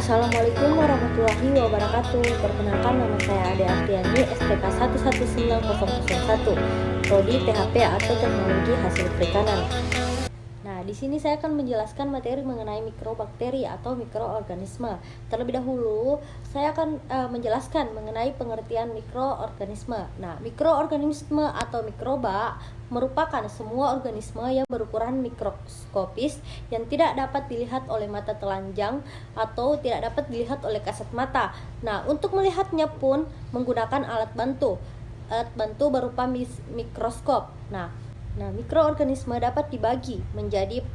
Assalamualaikum warahmatullahi wabarakatuh. Perkenalkan, nama saya Ade Artiani, STK 119001, Prodi THP atau Teknologi Hasil Perikanan. Nah, di sini saya akan menjelaskan materi mengenai mikrobakteri atau mikroorganisme. Terlebih dahulu, saya akan menjelaskan mengenai pengertian mikroorganisme. Nah, mikroorganisme atau mikroba merupakan semua organisme yang berukuran mikroskopis yang tidak dapat dilihat oleh mata telanjang atau tidak dapat dilihat oleh kasat mata. Nah, untuk melihatnya pun menggunakan alat bantu. Alat bantu berupa mikroskop. Nah, mikroorganisme dapat dibagi menjadi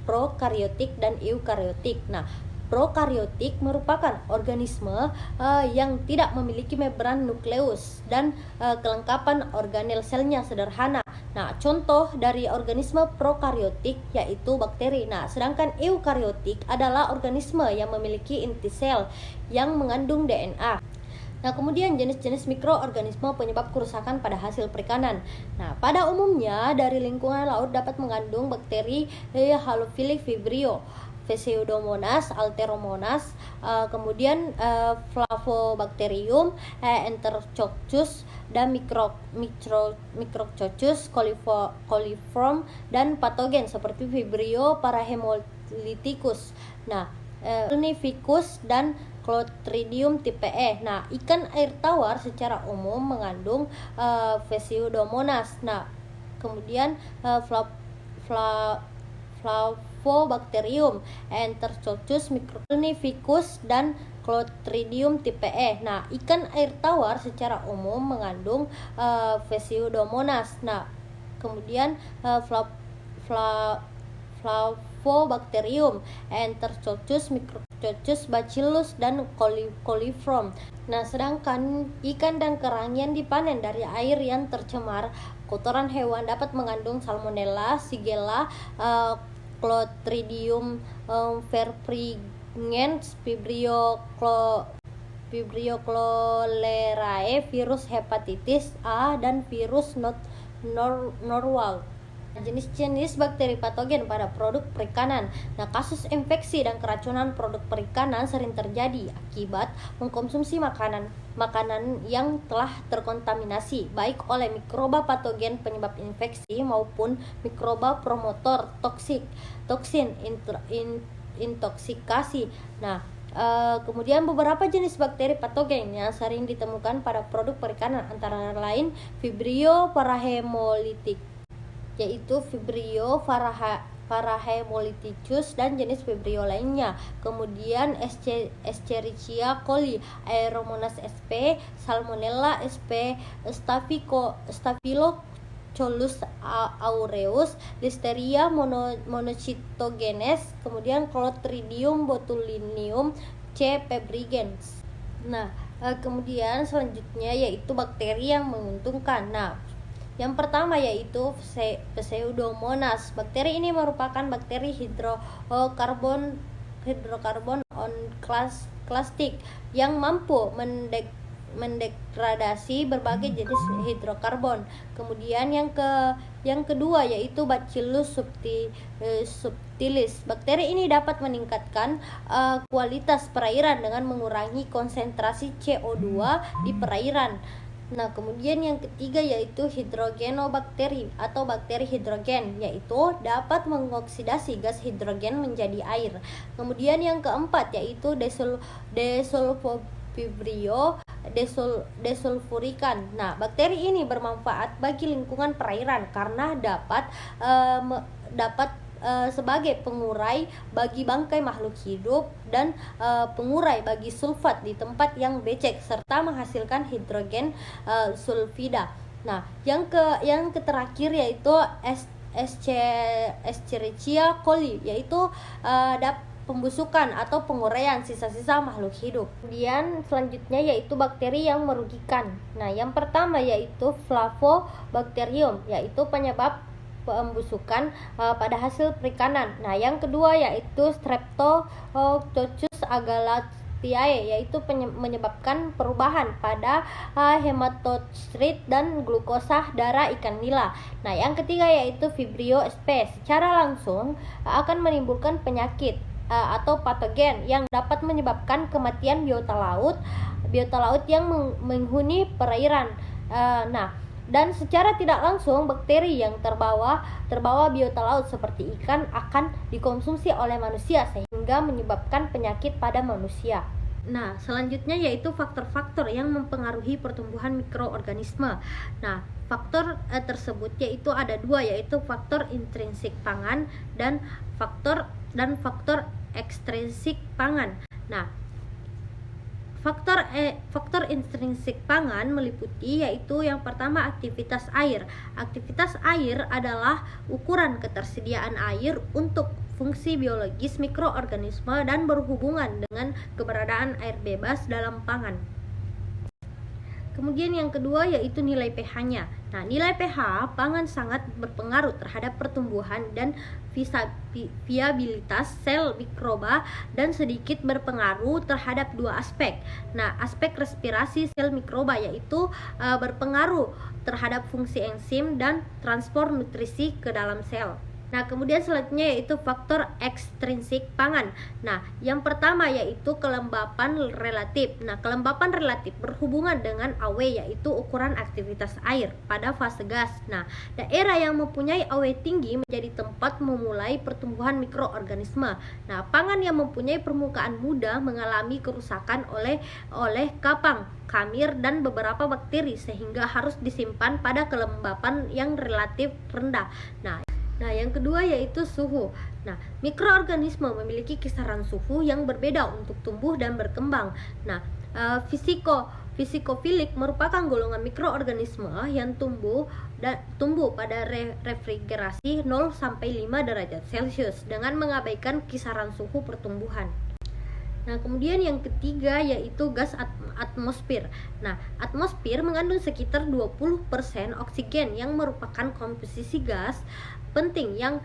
prokariotik dan eukariotik. Nah, prokariotik merupakan organisme yang tidak memiliki membran nukleus dan kelengkapan organel selnya sederhana. Nah, contoh dari organisme prokariotik yaitu bakteri. Nah, sedangkan eukariotik adalah organisme yang memiliki inti sel yang mengandung DNA. Nah, kemudian jenis-jenis mikroorganisme penyebab kerusakan pada hasil perikanan. Nah, pada umumnya dari lingkungan laut dapat mengandung bakteri Halophilus vibrio, Pseudomonas, Alteromonas, kemudian Flavobacterium, Enterococcus, dan Micrococcus coliform, dan patogen seperti Vibrio parahemolyticus. Nah, Unificus dan Clostridium tipe E. Nah, ikan air tawar secara umum mengandung Pseudomonas. Nah, kemudian Flavobacterium, Enterococcus, Unificus, dan Clostridium tipe E. Nah, ikan air tawar secara umum mengandung Pseudomonas. Nah, kemudian Flavobacterium, Enterococcus, Micrococcus, Bacillus, dan coliform. Nah, sedangkan ikan dan kerang yang dipanen dari air yang tercemar kotoran hewan dapat mengandung Salmonella, Shigella, Clostridium perfringens, Vibrio cholerae, virus hepatitis A, dan virus Norwalk. Jenis-jenis bakteri patogen pada produk perikanan. Nah, kasus infeksi dan keracunan produk perikanan sering terjadi akibat mengkonsumsi makanan yang telah terkontaminasi baik oleh mikroba patogen penyebab infeksi maupun mikroba promotor toksin intoksikasi. Nah, kemudian beberapa jenis bakteri patogen yang sering ditemukan pada produk perikanan antara lain Vibrio parahemolyticus, yaitu Vibrio parahemolyticus dan jenis Vibrio lainnya. Kemudian Escherichia coli, Aeromonas sp, Salmonella sp, Staphylococcus aureus, Listeria monocytogenes, kemudian Clostridium botulinum C. febrigens. Nah, kemudian selanjutnya yaitu bakteri yang menguntungkan. Nah, yang pertama yaitu Pseudomonas. Bakteri ini merupakan bakteri hidrokarbon on klastik yang mampu mendegradasi berbagai jenis hidrokarbon. Kemudian yang kedua yaitu Bacillus subtilis. Bakteri ini dapat meningkatkan kualitas perairan dengan mengurangi konsentrasi CO2 di perairan. Nah, kemudian yang ketiga yaitu hidrogenobakteri atau bakteri hidrogen, yaitu dapat mengoksidasi gas hidrogen menjadi air. Kemudian yang keempat yaitu Desulfovibrio desulfurikan. Nah, bakteri ini bermanfaat bagi lingkungan perairan karena dapat sebagai pengurai bagi bangkai makhluk hidup dan pengurai bagi sulfat di tempat yang becek serta menghasilkan hidrogen sulfida. Nah, yang terakhir yaitu Escherichia coli, yaitu pembusukan atau penguraian sisa-sisa makhluk hidup. Kemudian selanjutnya yaitu bakteri yang merugikan. Nah, yang pertama yaitu Flavobacterium, yaitu penyebab pembusukan pada hasil perikanan. Nah, yang kedua yaitu Streptococcus agalactiae, yaitu menyebabkan perubahan pada hematokrit dan glukosa darah ikan nila. Nah, yang ketiga yaitu Vibrio sp, secara langsung akan menimbulkan penyakit atau patogen yang dapat menyebabkan kematian biota laut yang menghuni perairan. Dan secara tidak langsung bakteri yang terbawa biota laut seperti ikan akan dikonsumsi oleh manusia sehingga menyebabkan penyakit pada manusia. Nah, selanjutnya yaitu faktor-faktor yang mempengaruhi pertumbuhan mikroorganisme. Nah, faktor tersebut yaitu ada dua, yaitu faktor intrinsik pangan dan faktor ekstrinsik pangan. Nah, faktor intrinsik pangan meliputi yaitu yang pertama aktivitas air. Aktivitas air adalah ukuran ketersediaan air untuk fungsi biologis mikroorganisme dan berhubungan dengan keberadaan air bebas dalam pangan. Kemudian yang kedua yaitu nilai pH-nya. Nah, nilai pH pangan sangat berpengaruh terhadap pertumbuhan dan viabilitas sel mikroba dan sedikit berpengaruh terhadap dua aspek. Nah, aspek respirasi sel mikroba yaitu berpengaruh terhadap fungsi enzim dan transport nutrisi ke dalam sel. Nah, kemudian selanjutnya yaitu faktor ekstrinsik pangan. Nah, yang pertama yaitu kelembapan relatif. Nah, kelembapan relatif berhubungan dengan AW yaitu ukuran aktivitas air pada fase gas. Nah, daerah yang mempunyai AW tinggi menjadi tempat memulai pertumbuhan mikroorganisme. Nah, pangan yang mempunyai permukaan mudah mengalami kerusakan oleh kapang, kamir, dan beberapa bakteri sehingga harus disimpan pada kelembapan yang relatif rendah. Nah, yang kedua yaitu suhu. Nah, mikroorganisme memiliki kisaran suhu yang berbeda untuk tumbuh dan berkembang. Nah, fisikofilik merupakan golongan mikroorganisme yang tumbuh pada refrigerasi 0 sampai 5 derajat Celcius dengan mengabaikan kisaran suhu pertumbuhan. Nah, kemudian yang ketiga yaitu gas atmosfer. Nah, atmosfer mengandung sekitar 20% oksigen yang merupakan komposisi gas penting yang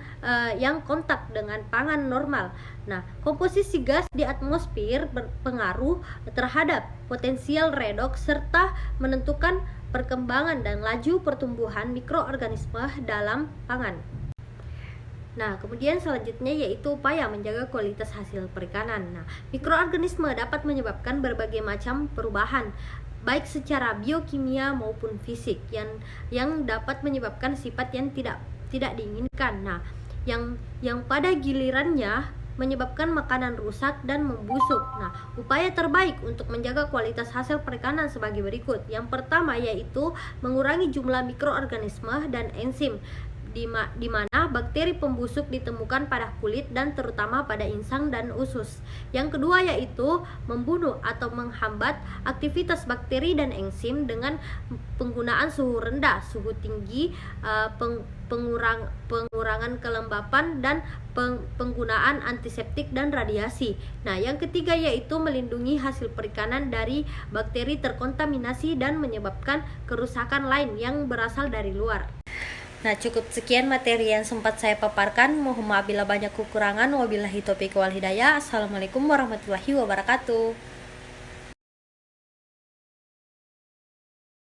kontak dengan pangan normal. Nah, komposisi gas di atmosfer berpengaruh terhadap potensial redoks serta menentukan perkembangan dan laju pertumbuhan mikroorganisme dalam pangan. Nah, kemudian selanjutnya yaitu upaya menjaga kualitas hasil perikanan. Nah, mikroorganisme dapat menyebabkan berbagai macam perubahan baik secara biokimia maupun fisik yang dapat menyebabkan sifat yang tidak diinginkan. Nah, yang pada gilirannya menyebabkan makanan rusak dan membusuk. Nah, upaya terbaik untuk menjaga kualitas hasil perikanan sebagai berikut. Yang pertama yaitu mengurangi jumlah mikroorganisme dan enzim di mana bakteri pembusuk ditemukan pada kulit dan terutama pada insang dan usus. Yang kedua yaitu membunuh atau menghambat aktivitas bakteri dan enzim dengan penggunaan suhu rendah, suhu tinggi, pengurangan kelembapan dan penggunaan antiseptik dan radiasi. Nah, yang ketiga yaitu melindungi hasil perikanan dari bakteri terkontaminasi dan menyebabkan kerusakan lain yang berasal dari luar. Nah, cukup sekian materi yang sempat saya paparkan. Mohon maaf bila banyak kekurangan. Wabillahi taufiq wal hidayah. Assalamualaikum warahmatullahi wabarakatuh.